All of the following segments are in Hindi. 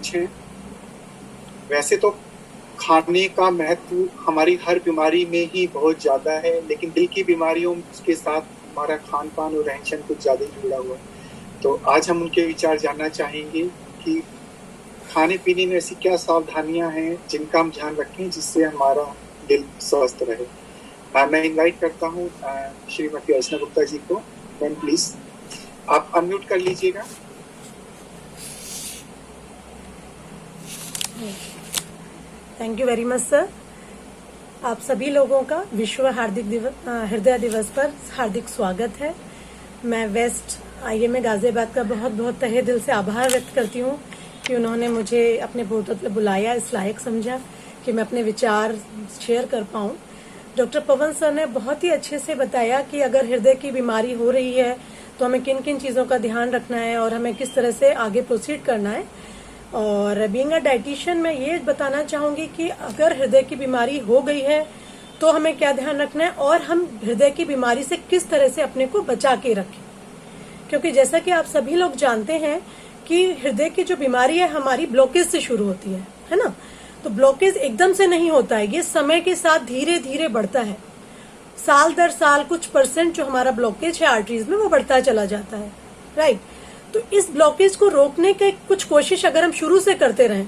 कुछ हैं। वैसे तो खाने का महत्व हमारी हर बीमारी में ही बहुत ज़्यादा है, लेकिन दिल की बीमारियों के साथ हमारा खान पान और रहन सहन कुछ ज़्यादा ही जुड़ा हुआ है। तो आज हम उनके विचार जानना चाहेंगे कि खाने पीने में ऐसी क्या सावधानियां हैं जिनका हम ध्यान रखें जिससे हमारा दिल स्वस्थ रहे। मैं इनवाइट करता हूँ श्रीमती अर्चना गुप्ता जी को। मैम प्लीज आप अनम्यूट कर लीजिएगा। Thank you very much sir. आप सभी लोगों का विश्व हृदय दिवस पर हार्दिक स्वागत है। मैं वेस्ट IMA गाजियाबाद का बहुत बहुत तहे दिल से आभार व्यक्त करती हूँ कि उन्होंने मुझे अपने पोर्टल पर बुलाया, इस लायक समझा कि मैं अपने विचार शेयर कर पाऊँ। डॉक्टर पवन सर ने बहुत ही अच्छे से बताया कि अगर हृदय की बीमारी हो रही है तो हमें किन किन चीज़ों का ध्यान रखना है और हमें किस तरह से आगे प्रोसीड करना है। और बीइंग अ डाइटिशियन मैं ये बताना चाहूँगी कि अगर हृदय की बीमारी हो गई है तो हमें क्या ध्यान रखना है और हम हृदय की बीमारी से किस तरह से अपने को बचा के रखें। क्योंकि जैसा कि आप सभी लोग जानते हैं कि हृदय की जो बीमारी है हमारी ब्लॉकेज से शुरू होती है ना। तो ब्लॉकेज एकदम से नहीं होता है, ये समय के साथ धीरे धीरे बढ़ता है। साल दर साल कुछ % जो हमारा ब्लॉकेज है आर्टरीज में वो बढ़ता चला जाता है, राइट। तो इस ब्लॉकेज को रोकने की कुछ कोशिश अगर हम शुरू से करते रहें,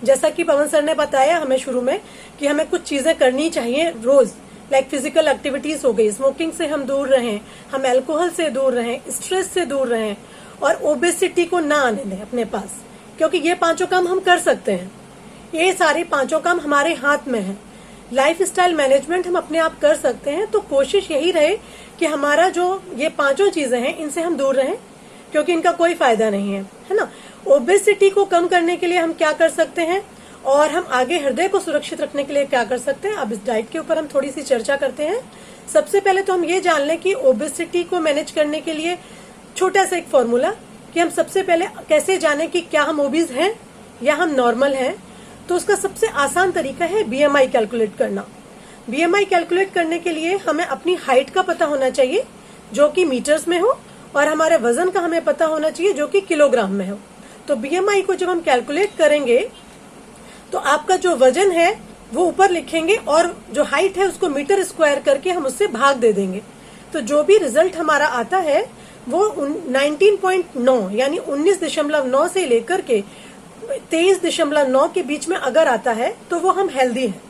जैसा कि पवन सर ने बताया हमें शुरू में कि हमें कुछ चीजें करनी चाहिए रोज, लाइक फिजिकल एक्टिविटीज हो गई, स्मोकिंग से हम दूर रहें, हम अल्कोहल से दूर रहें, स्ट्रेस से दूर रहें और ओबेसिटी को ना आने दें अपने पास, क्योंकि ये 5 काम हम कर सकते हैं। ये सारे 5 काम हमारे हाथ में है। लाइफ स्टाइल मैनेजमेंट हम अपने आप कर सकते हैं। तो कोशिश यही रहे कि हमारा जो ये 5 चीजें हैं इनसे हम दूर रहें, क्योंकि इनका कोई फायदा नहीं है ना। ओबेसिटी को कम करने के लिए हम क्या कर सकते हैं और हम आगे हृदय को सुरक्षित रखने के लिए क्या कर सकते हैं, अब इस डाइट के ऊपर हम थोड़ी सी चर्चा करते हैं। सबसे पहले तो हम ये जान लें कि ओबेसिटी को मैनेज करने के लिए छोटा सा एक फॉर्मूला कि हम सबसे पहले कैसे जाने कि क्या हम ओबीज हैं या हम नॉर्मल हैं। तो उसका सबसे आसान तरीका है BMI कैलकुलेट करना। BMI कैलकुलेट करने के लिए हमें अपनी हाइट का पता होना चाहिए जो कि मीटर्स में हो और हमारे वजन का हमें पता होना चाहिए जो कि किलोग्राम में हो। तो BMI को जब हम कैलकुलेट करेंगे तो आपका जो वजन है वो ऊपर लिखेंगे और जो हाइट है उसको मीटर स्क्वायर करके हम उससे भाग दे देंगे। तो जो भी रिजल्ट हमारा आता है वो 19.9 यानी 19.9 से लेकर के 23.9 के बीच में अगर आता है तो वो हम हेल्दी हैं।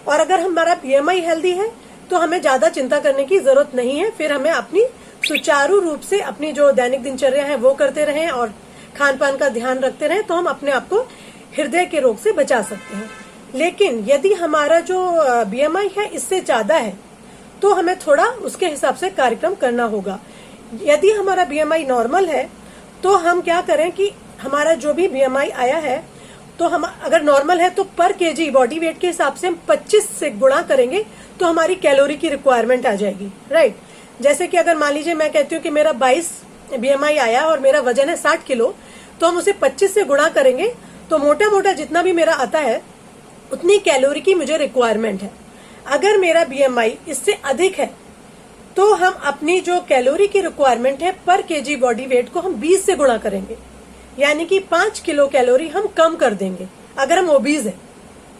और अगर हमारा BMI हेल्दी है तो हमें ज्यादा चिंता करने की जरूरत नहीं है। फिर हमें अपनी सुचारू रूप से अपनी जो दैनिक दिनचर्या है वो करते रहें और खान पान का ध्यान रखते रहें तो हम अपने आप को हृदय के रोग से बचा सकते हैं। लेकिन यदि हमारा जो BMI है इससे ज्यादा है तो हमें थोड़ा उसके हिसाब से कार्यक्रम करना होगा। यदि हमारा BMI नॉर्मल है तो हम क्या करें कि हमारा जो भी BMI आया है तो हम अगर नॉर्मल है तो पर kg बॉडी वेट के हिसाब से हम 25 से गुणा करेंगे तो हमारी कैलोरी की रिक्वायरमेंट आ जाएगी, राइट। जैसे कि अगर मान लीजिए मैं कहती हूँ कि मेरा 22 BMI आया और मेरा वजन है 60 किलो, तो हम उसे 25 से गुणा करेंगे तो मोटा मोटा जितना भी मेरा आता है उतनी कैलोरी की मुझे रिक्वायरमेंट है। अगर मेरा BMI इससे अधिक है तो हम अपनी जो कैलोरी की रिक्वायरमेंट है पर kg बॉडी वेट को हम 20 से गुणा करेंगे, यानी कि 5 किलो कैलोरी हम कम कर देंगे अगर हम ओबीज है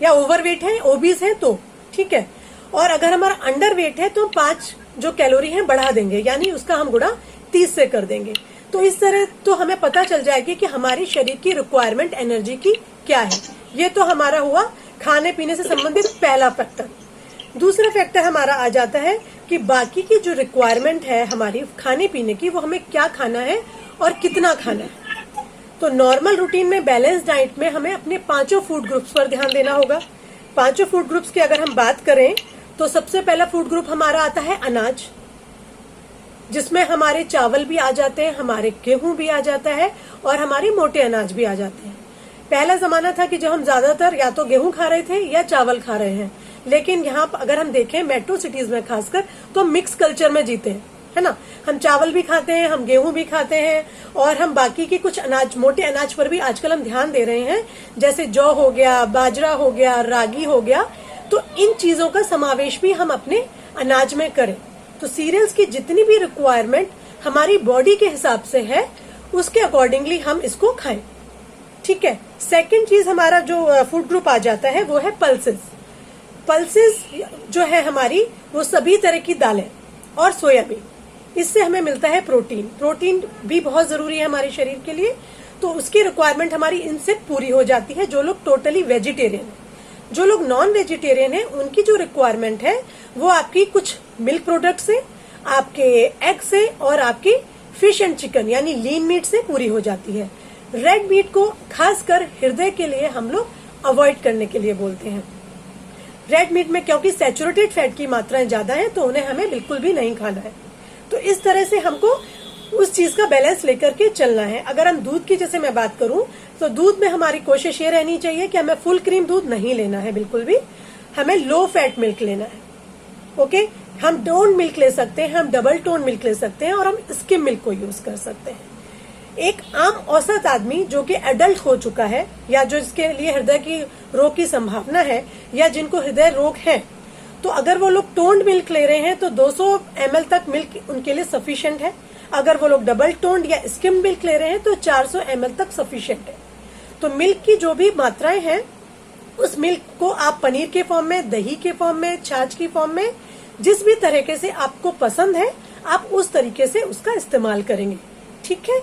या ओवरवेट है, ओबीज है तो ठीक है। और अगर हमारा अंडर वेट है तो 5 जो कैलोरी है बढ़ा देंगे, यानी उसका हम गुणा 30 से कर देंगे। तो इस तरह तो हमें पता चल जाएगी कि हमारी शरीर की रिक्वायरमेंट एनर्जी की क्या है। ये तो हमारा हुआ खाने पीने से संबंधित पहला फैक्टर। दूसरा फैक्टर हमारा आ जाता है कि बाकी की जो रिक्वायरमेंट है हमारी खाने पीने की, वो हमें क्या खाना है और कितना खाना है। तो नॉर्मल रूटीन में बैलेंस डाइट में हमें अपने 5 फूड ग्रुप्स पर ध्यान देना होगा। 5 फूड ग्रुप्स की अगर हम बात करें तो सबसे पहला फूड ग्रुप हमारा आता है अनाज, जिसमें हमारे चावल भी आ जाते हैं, हमारे गेहूं भी आ जाता है और हमारे मोटे अनाज भी आ जाते हैं। पहला जमाना था कि जब हम ज्यादातर या तो गेहूं खा रहे थे या चावल खा रहे हैं, लेकिन यहाँ अगर हम देखें मेट्रो सिटीज में खासकर तो हम मिक्स कल्चर में जीते हैं, है ना। हम चावल भी खाते हैं, हम गेहूं भी खाते हैं और हम बाकी की कुछ अनाज, मोटे अनाज पर भी आजकल हम ध्यान दे रहे हैं, जैसे जौ हो गया, बाजरा हो गया, रागी हो गया। तो इन चीजों का समावेश भी हम अपने अनाज में करें। तो सीरियल्स की जितनी भी रिक्वायरमेंट हमारी बॉडी के हिसाब से है उसके अकॉर्डिंगली हम इसको खाएं। ठीक है। सेकंड चीज हमारा जो फूड ग्रुप आ जाता है वो है पल्सेस। पल्सेस जो है हमारी, वो सभी तरह की दालें और सोयाबीन, इससे हमें मिलता है प्रोटीन। प्रोटीन भी बहुत जरूरी है हमारे शरीर के लिए, तो उसकी रिक्वायरमेंट हमारी इनसे पूरी हो जाती है। जो लोग टोटली वेजिटेरियन है, जो लोग नॉन वेजिटेरियन है, उनकी जो रिक्वायरमेंट है वो आपकी कुछ मिल्क प्रोडक्ट से, आपके एग से और आपकी फिश एंड चिकन यानी लीन मीट से पूरी हो जाती है। रेड मीट को खासकर हृदय के लिए हम लोग अवॉइड करने के लिए बोलते हैं। रेड मीट में क्योंकि सैचुरेटेड फैट की मात्राएं ज्यादा है, तो उन्हें हमें बिल्कुल भी नहीं खाना है। तो इस तरह से हमको उस चीज का बैलेंस लेकर के चलना है। अगर हम दूध की जैसे मैं बात करूं, तो दूध में हमारी कोशिश ये रहनी चाहिए कि हमें फुल क्रीम दूध नहीं लेना है बिल्कुल भी, हमें लो फैट मिल्क लेना है। ओके, हम टोन मिल्क ले सकते हैं, हम डबल टोन मिल्क ले सकते हैं और हम स्किम मिल्क को यूज कर सकते हैं। एक आम औसत आदमी जो कि एडल्ट हो चुका है, या जो इसके लिए हृदय की रोग की संभावना है, या जिनको हृदय रोग है, तो अगर वो लोग टोन्ड मिल्क ले रहे हैं तो 200 ml तक मिल्क उनके लिए सफिशिएंट है। अगर वो लोग डबल टोन्ड या स्किम मिल्क ले रहे हैं तो 400 ml तक सफिशिएंट है। तो मिल्क की जो भी मात्राएं हैं, उस मिल्क को आप पनीर के फॉर्म में, दही के फॉर्म में, छाछ की फॉर्म में, जिस भी तरीके से आपको पसंद है, आप उस तरीके से उसका इस्तेमाल करेंगे। ठीक है।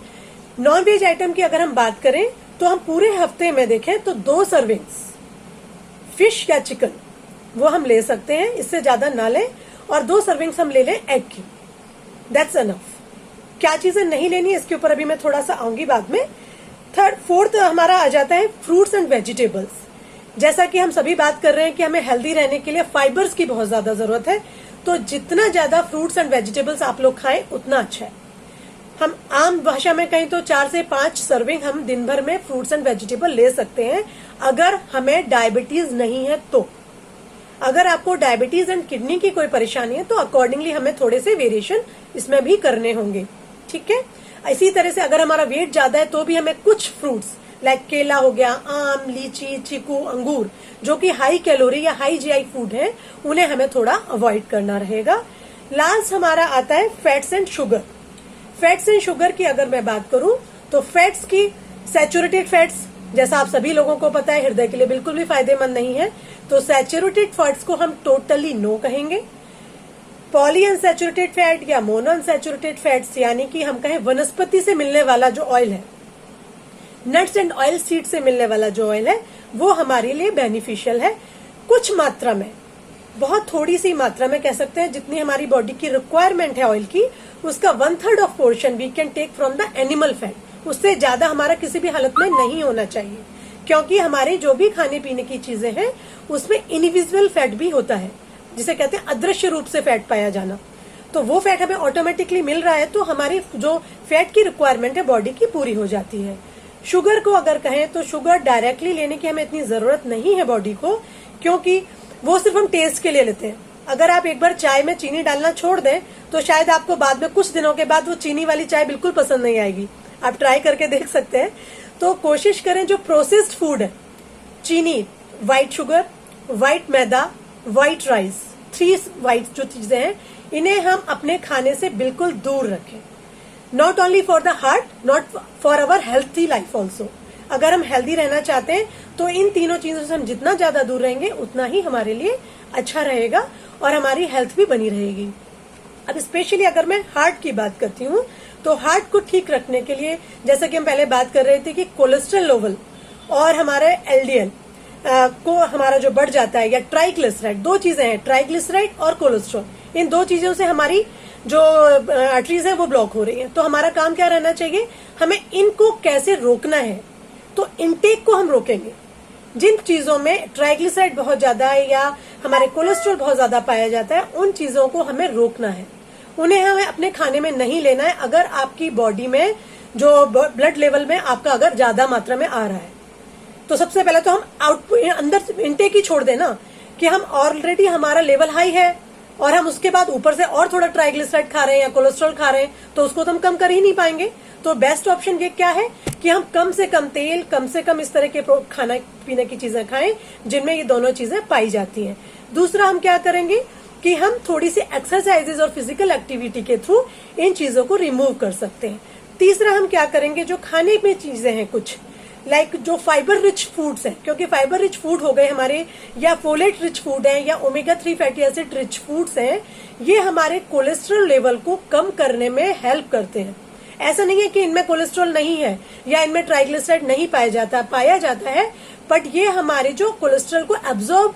नॉन वेज आइटम की अगर हम बात करें, तो हम पूरे हफ्ते में देखें तो 2 सर्विंग्स फिश या चिकन वो हम ले सकते हैं, इससे ज्यादा ना लें, और 2 सर्विंग्स हम ले लें एग की। That's enough. क्या चीजें नहीं लेनी है इसके ऊपर अभी मैं थोड़ा सा आऊंगी बाद में। फोर्थ हमारा आ जाता है फ्रूट्स एंड वेजिटेबल्स। जैसा कि हम सभी बात कर रहे हैं कि हमें हेल्दी रहने के लिए फाइबर्स की बहुत ज्यादा जरूरत है, तो जितना ज्यादा फ्रूट्स एंड वेजिटेबल्स आप लोग खाएं उतना अच्छा है। हम आम भाषा में कहीं तो 4 से 5 सर्विंग हम दिन भर में फ्रूट्स एंड वेजिटेबल ले सकते हैं, अगर हमें डायबिटीज नहीं है तो। अगर आपको डायबिटीज एंड किडनी की कोई परेशानी है तो अकॉर्डिंगली हमें थोड़े से वेरिएशन इसमें भी करने होंगे। ठीक है। इसी तरह से अगर हमारा वेट ज्यादा है तो भी हमें कुछ फ्रूट्स लाइक केला हो गया, आम, लीची, चीकू, अंगूर, जो कि हाई कैलोरी या हाई जीआई फूड है, उन्हें हमें थोड़ा अवॉइड करना रहेगा। लास्ट हमारा आता है fats and sugar. Fats and sugar की अगर मैं बात करूं, तो फैट्स की सैचुरेटेड फैट्स, जैसा आप सभी लोगों को पता है, हृदय के लिए बिल्कुल भी फायदेमंद नहीं है, तो सैचुरेटेड फैट्स को हम टोटली नो कहेंगे। पॉली अनसैचुरेटेड फैट या मोनो अनसैचुरेटेड फैट्स, यानी कि हम कहें वनस्पति से मिलने वाला जो ऑयल है, नट्स एंड ऑयल सीड से मिलने वाला जो ऑयल है, वो हमारे लिए बेनिफिशियल है। कुछ मात्रा में, बहुत थोड़ी सी मात्रा में कह सकते हैं, जितनी हमारी बॉडी की रिक्वायरमेंट है ऑयल की, उसका 1/3 of portion we can take from the animal fat. उससे ज्यादा हमारा किसी भी हालत में नहीं होना चाहिए, क्योंकि हमारे जो भी खाने पीने की चीजें हैं उसमें इनविजिबल फैट भी होता है, जिसे कहते हैं अदृश्य रूप से फैट पाया जाना। तो वो फैट हमें ऑटोमेटिकली मिल रहा है, तो हमारी जो फैट की रिक्वायरमेंट है बॉडी की पूरी हो जाती है। शुगर को अगर कहें तो शुगर डायरेक्टली लेने की हमें इतनी जरूरत नहीं है बॉडी को, क्योंकि वो सिर्फ हम टेस्ट के लिए लेते हैं। अगर आप एक बार चाय में चीनी डालना छोड़ दें तो शायद आपको बाद में कुछ दिनों के बाद वो चीनी वाली चाय बिल्कुल पसंद नहीं आएगी। आप ट्राई करके देख सकते हैं। तो कोशिश करें जो प्रोसेस्ड फूड है, चीनी, व्हाइट शुगर, व्हाइट मैदा, व्हाइट राइस, 3 व्हाइट जो चीजें हैं, इन्हें हम अपने खाने से बिल्कुल दूर रखें। Not only for the heart, not for our healthy life also. अगर हम हेल्दी रहना चाहते हैं तो इन तीनों चीजों से हम जितना ज्यादा दूर रहेंगे उतना ही हमारे लिए अच्छा रहेगा और हमारी हेल्थ भी बनी रहेगी। अब स्पेशली अगर मैं हार्ट की बात करती हूँ, तो हार्ट को ठीक रखने के लिए, जैसा कि हम पहले बात कर रहे थे कि कोलेस्ट्रॉल लेवल और हमारे एलडीएल को हमारा जो बढ़ जाता है, या ट्राइग्लिसराइड, 2 चीजें हैं, ट्राइग्लिसराइड और कोलेस्ट्रॉल, इन 2 चीजों से हमारी जो आर्टरीज है वो ब्लॉक हो रही है। तो हमारा काम क्या रहना चाहिए, हमें इनको कैसे रोकना है। तो इनटेक को हम रोकेंगे। जिन चीजों में ट्राइग्लिसराइड बहुत ज्यादा है या हमारे कोलेस्ट्रॉल बहुत ज्यादा पाया जाता है, उन चीजों को हमें रोकना है, उन्हें हमें अपने खाने में नहीं लेना है। अगर आपकी बॉडी में जो ब्लड लेवल में आपका अगर ज्यादा मात्रा में आ रहा है, तो सबसे पहले तो हम अंदर इनटेक ही छोड़ देना कि हम ऑलरेडी हमारा लेवल हाई है और हम उसके बाद ऊपर से और थोड़ा ट्राइग्लिसराइड खा रहे हैं या कोलेस्ट्रॉल खा रहे हैं, तो उसको तो हम कम कर ही नहीं पाएंगे। तो बेस्ट ऑप्शन ये क्या है कि हम कम से कम तेल, कम से कम इस तरह के खाना पीने की चीजें खाएं जिनमें ये दोनों चीजें पाई जाती हैं। दूसरा हम क्या करेंगे कि हम थोड़ी सी एक्सरसाइजेज और फिजिकल एक्टिविटी के थ्रू इन चीजों को रिमूव कर सकते हैं। तीसरा हम क्या करेंगे, जो खाने में चीजें हैं कुछ, लाइक जो फाइबर रिच फूड्स हैं, क्योंकि फाइबर रिच फूड हो गए हमारे, या फोलेट रिच फूड है, या omega 3 fatty acid rich foods हैं, ये हमारे कोलेस्ट्रॉल लेवल को कम करने में हेल्प करते हैं। ऐसा नहीं है कि इनमें कोलेस्ट्रॉल नहीं है या इनमें ट्राइग्लिसराइड नहीं पाया जाता है, बट ये हमारे जो कोलेस्ट्रॉल को एब्जॉर्ब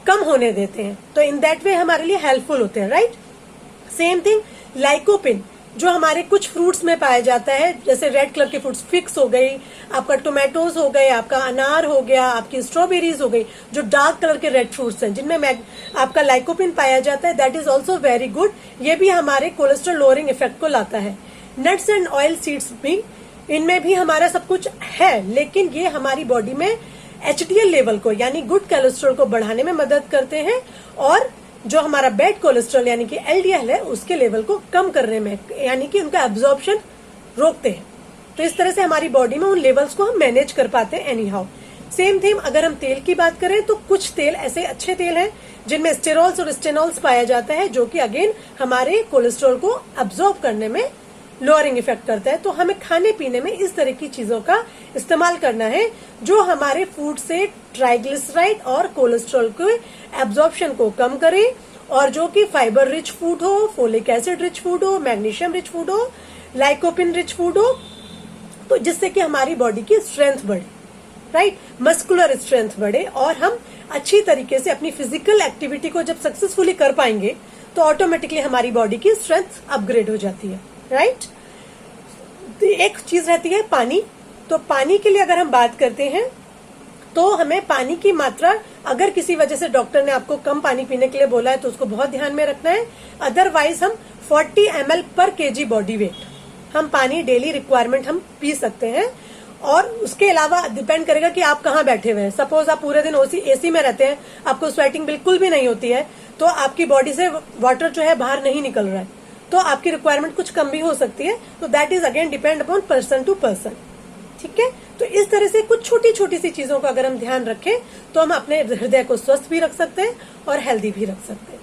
कम होने देते हैं, तो इन दैट वे हमारे लिए हेल्पफुल होते हैं, राइट। सेम थिंग लाइकोपिन जो हमारे कुछ फ्रूट्स में पाया जाता है, जैसे रेड कलर के फ्रूट्स, फिक्स हो गई, आपका टोमेटोज हो गए, आपका अनार हो गया, आपकी स्ट्रॉबेरीज हो गई, जो डार्क कलर के रेड फ्रूट्स हैं जिनमें आपका लाइकोपिन पाया जाता है, that is also very good. ये भी हमारे कोलेस्ट्रॉल लोअरिंग इफेक्ट को लाता है। नट्स एंड ऑयल सीड्स भी, इनमें भी हमारा सब कुछ है, लेकिन ये हमारी बॉडी में एचडीएल लेवल को यानी गुड कोलेस्ट्रॉल को बढ़ाने में मदद करते हैं, और जो हमारा बैड कोलेस्ट्रॉल यानी कि एलडीएल है उसके लेवल को कम करने में, यानी कि उनका एब्जॉर्प्शन रोकते हैं। तो इस तरह से हमारी बॉडी में उन लेवल्स को हम मैनेज कर पाते हैं एनी हाउ। सेम थिंग अगर हम तेल की बात करें तो कुछ तेल ऐसे अच्छे तेल हैं जिनमें स्टेरॉल्स और स्टेनॉल्स पाया जाता है, जो कि अगेन हमारे कोलेस्ट्रॉल को एब्जॉर्ब करने में लोअरिंग इफेक्ट करता है। तो हमें खाने पीने में इस तरह की चीजों का इस्तेमाल करना है जो हमारे फूड से ट्राइग्लिसराइड और कोलेस्ट्रॉल के एब्जॉर्प्शन को कम करे, और जो कि फाइबर रिच फूड हो, फोलिक एसिड रिच फूड हो, मैग्नीशियम रिच फूड हो, लाइकोपिन रिच फूड हो, तो जिससे कि हमारी बॉडी की स्ट्रेंथ बढ़े, राइट, मस्कुलर स्ट्रेंथ बढ़े, और हम अच्छी तरीके से अपनी फिजिकल एक्टिविटी को जब सक्सेसफुली कर पाएंगे तो ऑटोमेटिकली हमारी बॉडी की स्ट्रेंथ अपग्रेड हो जाती है, राइट। एक चीज रहती है पानी। तो पानी के लिए अगर हम बात करते हैं तो हमें पानी की मात्रा, अगर किसी वजह से डॉक्टर ने आपको कम पानी पीने के लिए बोला है तो उसको बहुत ध्यान में रखना है। अदरवाइज हम 40 ml पर केजी बॉडी वेट हम पानी डेली रिक्वायरमेंट हम पी सकते हैं। और उसके अलावा डिपेंड करेगा कि आप कहाँ बैठे हुए हैं। सपोज आप पूरे दिन एसी में रहते हैं, आपको स्वेटिंग बिल्कुल भी नहीं होती है, तो आपकी बॉडी से वाटर जो है बाहर नहीं निकल रहा है, तो आपकी रिक्वायरमेंट कुछ कम भी हो सकती है। तो that is again depend upon person to person, ठीक है। तो इस तरह से कुछ छोटी छोटी सी चीजों का अगर हम ध्यान रखें तो हम अपने हृदय को स्वस्थ भी रख सकते हैं और हेल्दी भी रख सकते हैं।